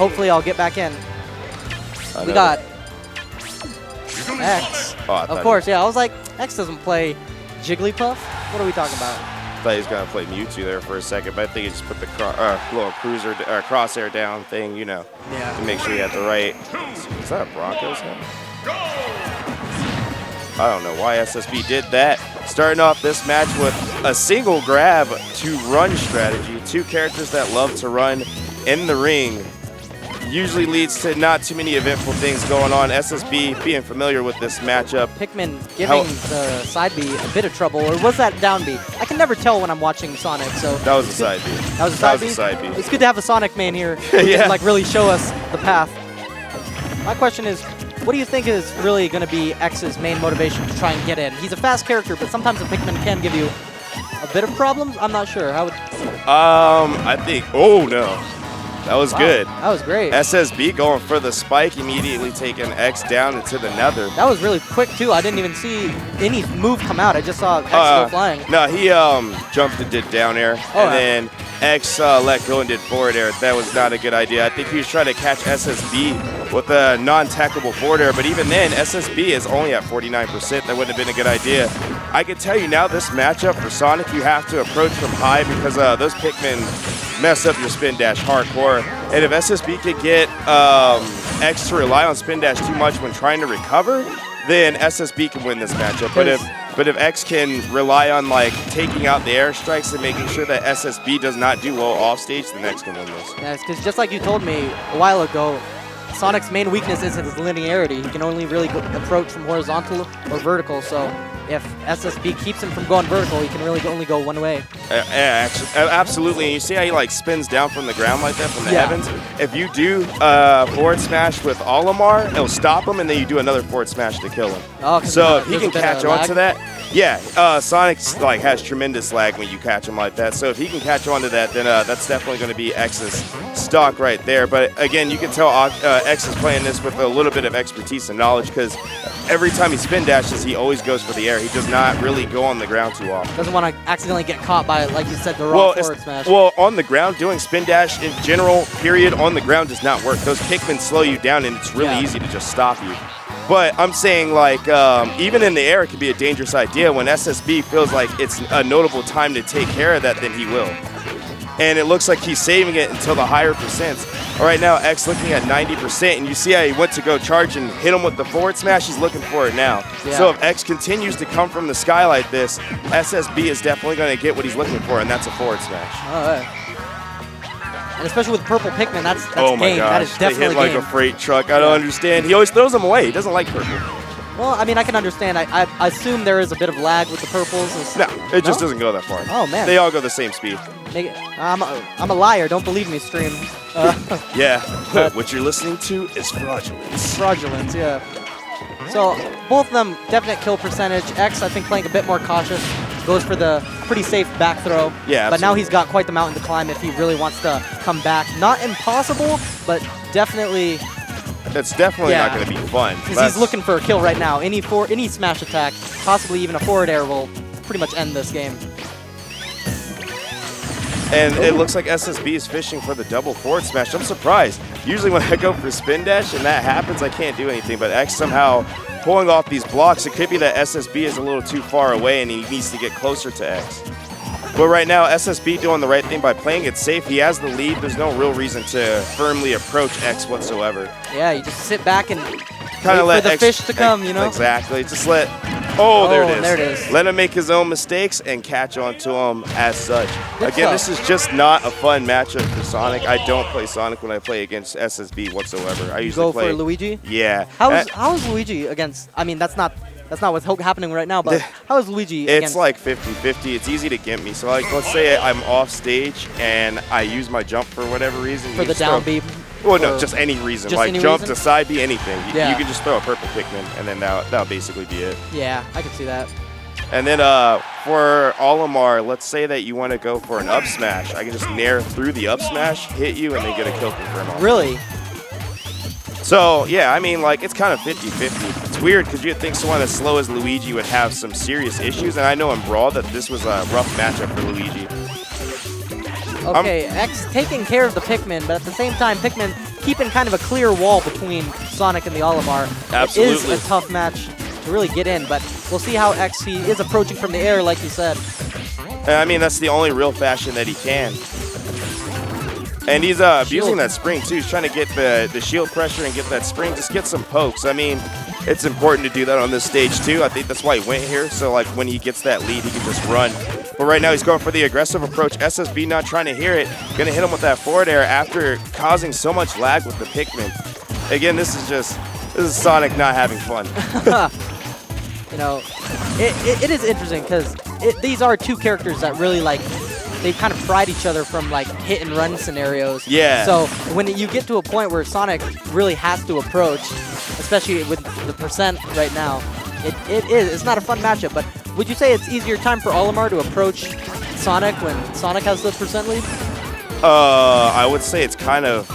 hopefully I'll get back in. We got X. Of course, yeah. I was like, X doesn't play Jigglypuff. What are we talking about? I thought he was going to play Mewtwo there for a second, but I think he just put the little cruiser crosshair down thing, you know, to make sure he had the right. Is that a Broncos head? I don't know why SSB did that. Starting off this match with a single grab to run strategy. Two characters that love to run in the ring. Usually leads to not too many eventful things going on. SSB being familiar with this matchup. Pikmin giving the side B a bit of trouble, or was that down B? I can never tell when I'm watching Sonic. So that was a side B. That was a side B? It's good to have a Sonic main here who can like really show us the path. My question is, what do you think is really going to be X's main motivation to try and get in? He's a fast character, but sometimes a Pikmin can give you a bit of problems. I'm not sure. How would? I think. Oh no. That was good. That was great. SSB going for the spike, immediately taking X down into the nether. That was really quick, too. I didn't even see any move come out. I just saw X go flying. No, he jumped and did down air, and then X let go and did forward air. That was not a good idea. I think he was trying to catch SSB with a non-tackable forward air, but even then, SSB is only at 49%. That wouldn't have been a good idea. I can tell you now, this matchup for Sonic, you have to approach from high because those Pikmin mess up your spin dash hardcore. And if SSB could get X to rely on spin dash too much when trying to recover, then SSB can win this matchup. But if X can rely on like taking out the airstrikes and making sure that SSB does not do well off stage, then X can win this. Yeah, because just like you told me a while ago, Sonic's main weakness is his linearity. He can only really approach from horizontal or vertical. So if SSB keeps him from going vertical, he can really only go one way. Yeah, absolutely. And you see how he like spins down from the ground like that, from the heavens? If you do forward smash with Olimar, it'll stop him, and then you do another forward smash to kill him. Oh, so if he can catch on to that, Sonic like has tremendous lag when you catch him like that. So if he can catch on to that, then that's definitely going to be X's stock right there. But again, you can tell X is playing this with a little bit of expertise and knowledge, because every time he spin dashes, he always goes for the air. He does not really go on the ground too often. Doesn't want to accidentally get caught by, like you said, the wrong forward smash. Well, on the ground, doing spin dash in general, period, on the ground does not work. Those Pikmin slow you down, and it's really easy to just stop you. But I'm saying, like, even in the air, it could be a dangerous idea. When SSB feels like it's a notable time to take care of that, then he will. And it looks like he's saving it until the higher percents. Right now, X looking at 90%, and you see how he went to go charge and hit him with the forward smash. He's looking for it now. Yeah. So if X continues to come from the sky like this, SSB is definitely going to get what he's looking for, and that's a forward smash. All right. And especially with purple Pikmin, that's oh my game. gosh, that is definitely they hit like a freight truck. I don't understand. He always throws them away. He doesn't like purple. Well, I mean, I can understand. I assume there is a bit of lag with the purples. No, it just doesn't go that far. Oh, man. They all go the same speed. I'm a liar. Don't believe me, stream. Yeah, what you're listening to is fraudulence. Fraudulence, yeah. So both of them, definite kill percentage. X, I think, playing a bit more cautious. Goes for the pretty safe back throw. Yeah, absolutely. But now he's got quite the mountain to climb if he really wants to come back. Not impossible, but definitely... It's definitely not going to be fun. Because he's looking for a kill right now. Any smash attack, possibly even a forward air, will pretty much end this game. And it looks like SSB is fishing for the double forward smash. I'm surprised. Usually when I go for spin dash and that happens, I can't do anything. But X somehow pulling off these blocks. It could be that SSB is a little too far away and he needs to get closer to X. But right now, SSB doing the right thing by playing it safe. He has the lead. There's no real reason to firmly approach X whatsoever. Yeah, you just sit back and kind of let the fish to come, you know? Exactly. Just let... Oh, there it is. There it is. Let him make his own mistakes and catch on to him as such. Again, this is just not a fun matchup for Sonic. I don't play Sonic when I play against SSB whatsoever. I usually go for Luigi? Yeah. How is Luigi against... I mean, that's not what's happening right now, but how is Luigi It's like 50-50. It's easy to get me. So, like, let's say I'm off stage and I use my jump for whatever reason. For the down B? Well, no, just any reason. Just like any jump reason? to side B, anything. Yeah. You can just throw a purple Pikmin, and then that'll basically be it. Yeah, I can see that. And then for Olimar, let's say that you want to go for an up smash. I can just nair through the up smash, hit you, and then get a kill confirm on. Really? So, yeah, I mean, like, it's kind of 50-50. It's weird because you'd think someone as slow as Luigi would have some serious issues, and I know in Brawl that this was a rough matchup for Luigi. Okay, X taking care of the Pikmin, but at the same time, Pikmin keeping kind of a clear wall between Sonic and the Olimar. Absolutely. It is a tough match to really get in, but we'll see how X, he is approaching from the air, like you said. I mean, that's the only real fashion that he can. And he's abusing that spring, too. He's trying to get the shield pressure and get that spring, just get some pokes. I mean, it's important to do that on this stage, too. I think that's why he went here. So, like, when he gets that lead, he can just run. But right now, he's going for the aggressive approach. SSB not trying to hear it. Going to hit him with that forward air after causing so much lag with the Pikmin. Again, this is Sonic not having fun. You know, it is interesting because these are two characters that really, like, they kind of pride each other from, like, hit and run scenarios. Yeah. So when you get to a point where Sonic really has to approach, especially with the percent right now, it's not a fun matchup. But would you say it's easier time for Olimar to approach Sonic when Sonic has the percent lead? I would say it's kind of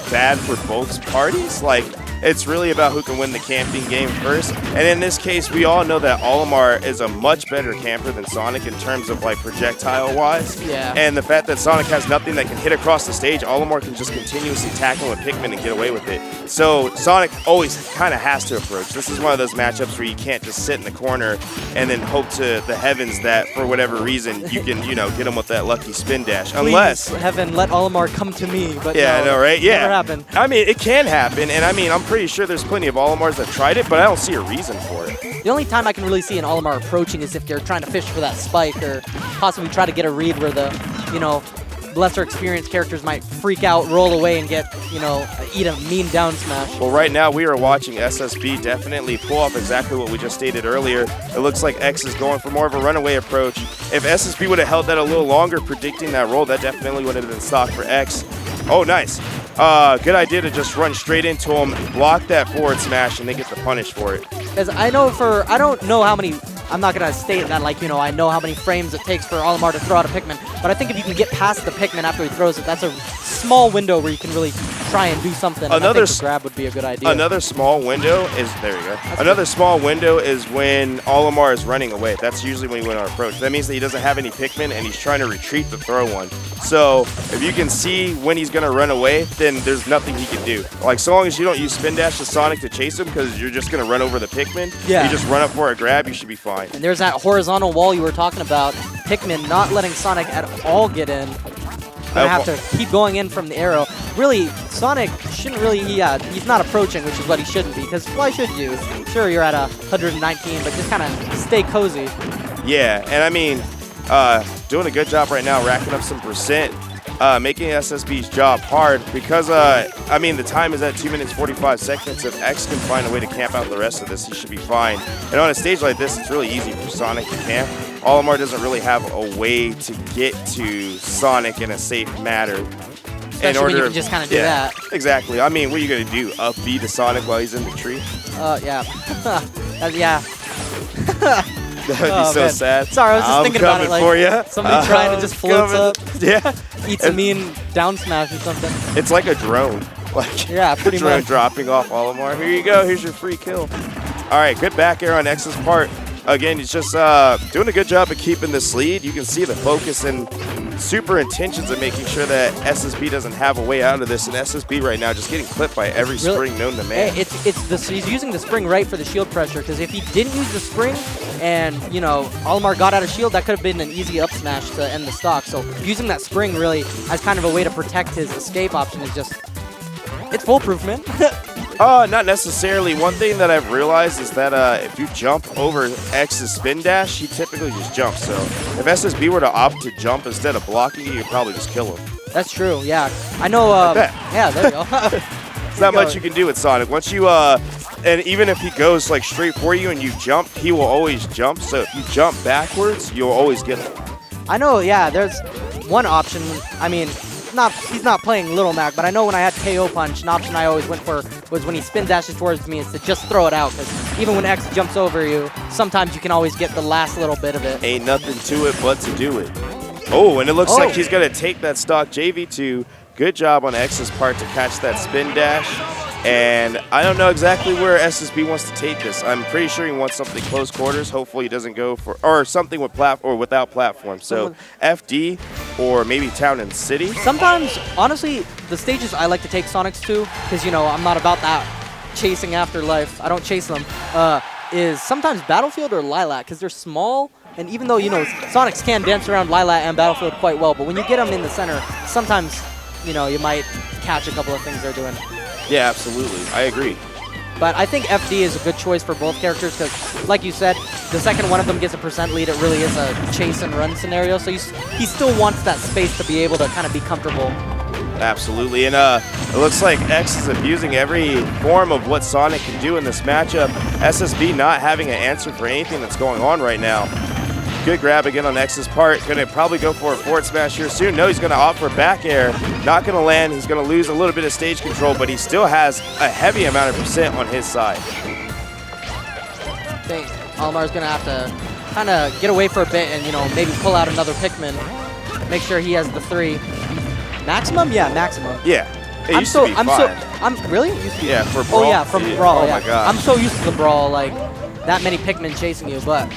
bad for both parties. Like, it's really about who can win the camping game first. And in this case, we all know that Olimar is a much better camper than Sonic in terms of, like, projectile-wise. Yeah. And the fact that Sonic has nothing that can hit across the stage, Olimar can just continuously tackle with Pikmin and get away with it. So Sonic always kind of has to approach. This is one of those matchups where you can't just sit in the corner and then hope to the heavens that, for whatever reason, you can, you know, get him with that lucky spin dash. Unless... Please, heaven, let Olimar come to me. But yeah, no, I know, right? Yeah. Never happen. I mean, it can happen, and I mean, I'm pretty sure there's plenty of Olimars that tried it, but I don't see a reason for it. The only time I can really see an Olimar approaching is if they're trying to fish for that spike or possibly try to get a read where the, you know, lesser experienced characters might freak out, roll away, and get, you know, eat a mean down smash. Well, right now we are watching SSB definitely pull off exactly what we just stated earlier. It looks like X is going for more of a runaway approach. If SSB would have held that a little longer, predicting that roll, that definitely would have been stock for X. Oh, nice. Good idea to just run straight into him, block that forward smash, and they get the punish for it. Because I don't know how many, I'm not going to state that, like, you know, I know how many frames it takes for Olimar to throw out a Pikmin, but I think if you can get past the Pikmin after he throws it, that's a small window where you can really try and do something. And I think the grab would be a good idea. Another small window is, there you go. Another small window is when Olimar is running away. That's usually when you win our approach. That means that he doesn't have any Pikmin and he's trying to retreat to throw one. So if you can see when he's going to run away, then there's nothing he can do. Like, so long as you don't use spin dash to Sonic to chase him because you're just going to run over the Pikmin, yeah, you just run up for a grab, you should be fine. And there's that horizontal wall you were talking about. Pikmin not letting Sonic at all get in. Gonna have to keep going in from the arrow. Really, Sonic shouldn't really, he's not approaching, which is what he shouldn't be, because why should you? Sure, you're at 119, but just kind of stay cozy. Yeah, and I mean, doing a good job right now, racking up some percent, making SSB's job hard because, I mean, the time is at 2 minutes 45 seconds. If X can find a way to camp out the rest of this, he should be fine. And on a stage like this, it's really easy for Sonic to camp. Olimar doesn't really have a way to get to Sonic in a safe manner. Especially when you can just kind of do that. Exactly. I mean, what are you going to do? Up B to Sonic while he's in the tree? Yeah. Yeah. That would be so sad. Sorry, I was just thinking about it. Like, for you. Somebody trying to just floats up. Yeah. Eats a mean down smash or something. It's like a drone. Like, yeah, pretty drone much. dropping off Olimar. Here you go. Here's your free kill. All right, good back air on X's part. Again, he's just doing a good job of keeping this lead. You can see the focus and super intentions of making sure that SSB doesn't have a way out of this. And SSB right now just getting clipped by every spring known to man. Hey, he's using the spring right for the shield pressure, because if he didn't use the spring and, you know, Olimar got out of shield, that could have been an easy up smash to end the stock. So using that spring really as kind of a way to protect his escape option is just, it's foolproof, man. Not necessarily. One thing that I've realized is that if you jump over X's spin dash, he typically just jumps. So if SSB were to opt to jump instead of blocking you, you'd probably just kill him. That's true, yeah. I know, yeah, there you go. There's not much you can do with Sonic. Once you, and even if he goes like straight for you and you jump, he will always jump. So if you jump backwards, you'll always get him. I know, yeah, there's one option. I mean, he's not playing Little Mac, but I know when I had KO Punch, an option I always went for was when he spin dashes towards me is to just throw it out, because even when X jumps over you, sometimes you can always get the last little bit of it. Ain't nothing to it but to do it. Oh, and it looks like he's going to take that stock JV2. Good job on X's part to catch that spin dash. And I don't know exactly where SSB wants to take this. I'm pretty sure he wants something close quarters. Hopefully he doesn't go for, or something with without platform. So FD, or maybe Town and City. Sometimes, honestly, the stages I like to take Sonics to, because, you know, I'm not about that chasing after life. I don't chase them. Is sometimes Battlefield or Lilac, because they're small. And even though, you know, Sonics can dance around Lilac and Battlefield quite well, but when you get them in the center, sometimes, you know, you might catch a couple of things they're doing. Yeah, absolutely. I agree. But I think FD is a good choice for both characters because, like you said, the second one of them gets a percent lead, it really is a chase and run scenario. So he still wants that space to be able to kind of be comfortable. Absolutely. And it looks like X is abusing every form of what Sonic can do in this matchup. SSB not having an answer for anything that's going on right now. Good grab again on X's part. Going to probably go for a forward smash here soon. No, he's going to opt for back air. Not going to land. He's going to lose a little bit of stage control, but he still has a heavy amount of percent on his side. I think Olimar's going to have to kind of get away for a bit and, you know, maybe pull out another Pikmin. Make sure he has the 3. Maximum? Yeah, maximum. Yeah. It used to be 5. Really? It used to be yeah, for Brawl. Oh, yeah, from Brawl. Oh, yeah. my God. I'm so used to the Brawl, like, that many Pikmin chasing you, but...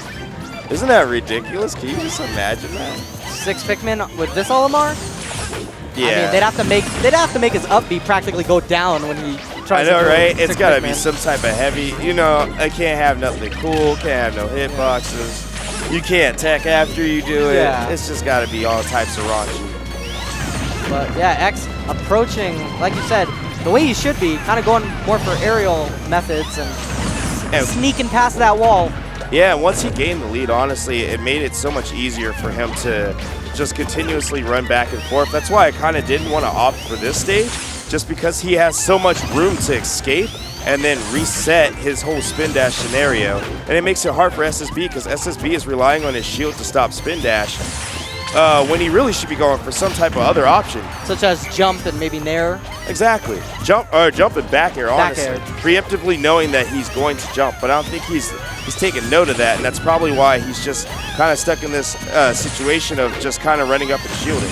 Isn't that ridiculous? Can you just imagine that? 6 Pikmin with this Olimar? Yeah. I mean, they'd have to make his up B practically go down when he tries to I know, right? It's got to Pikmin. be some type of heavy, you know, I can't have nothing cool, can't have no hitboxes. You can't tech after you do it. Yeah. It's just got to be all types of raunchy. But yeah, X approaching, like you said, the way he should be, kind of going more for aerial methods and sneaking past that wall. Yeah, once he gained the lead, honestly, it made it so much easier for him to just continuously run back and forth. That's why I kind of didn't want to opt for this stage, just because he has so much room to escape and then reset his whole spin dash scenario. And it makes it hard for SSB because SSB is relying on his shield to stop spin dash when he really should be going for some type of other option. Such as jump and maybe nair. Exactly. Jump and back air, honestly. Back air. Preemptively knowing that he's going to jump, but I don't think he's taking note of that, and that's probably why he's just kind of stuck in this situation of just kind of running up and shielding.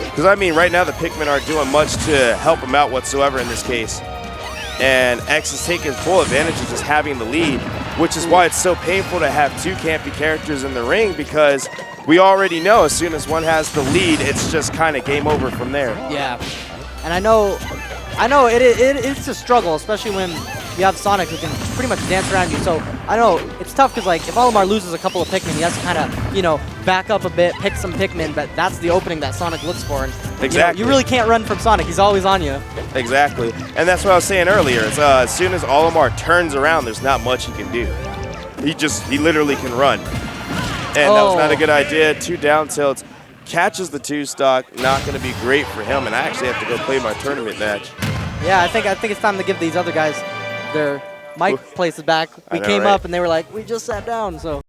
Because, I mean, right now the Pikmin aren't doing much to help him out whatsoever in this case. And X is taking full advantage of just having the lead, which is why it's so painful to have 2 campy characters in the ring, because we already know as soon as one has the lead, it's just kind of game over from there. Yeah. And I know it's a struggle, especially when you have Sonic who can pretty much dance around you. So I know it's tough because, like, if Olimar loses a couple of Pikmin, he has to kind of, you know, back up a bit, pick some Pikmin, but that's the opening that Sonic looks for. And exactly. You really can't run from Sonic. He's always on you. Exactly. And that's what I was saying earlier. Is, as soon as Olimar turns around, there's not much he can do. He literally can run. And that was not a good idea. 2 down tilts. Catches the 2 stock. Not going to be great for him. And I actually have to go play my tournament match. Yeah, I think it's time to give these other guys their mic places back. We came up and they were like, we just sat down, so.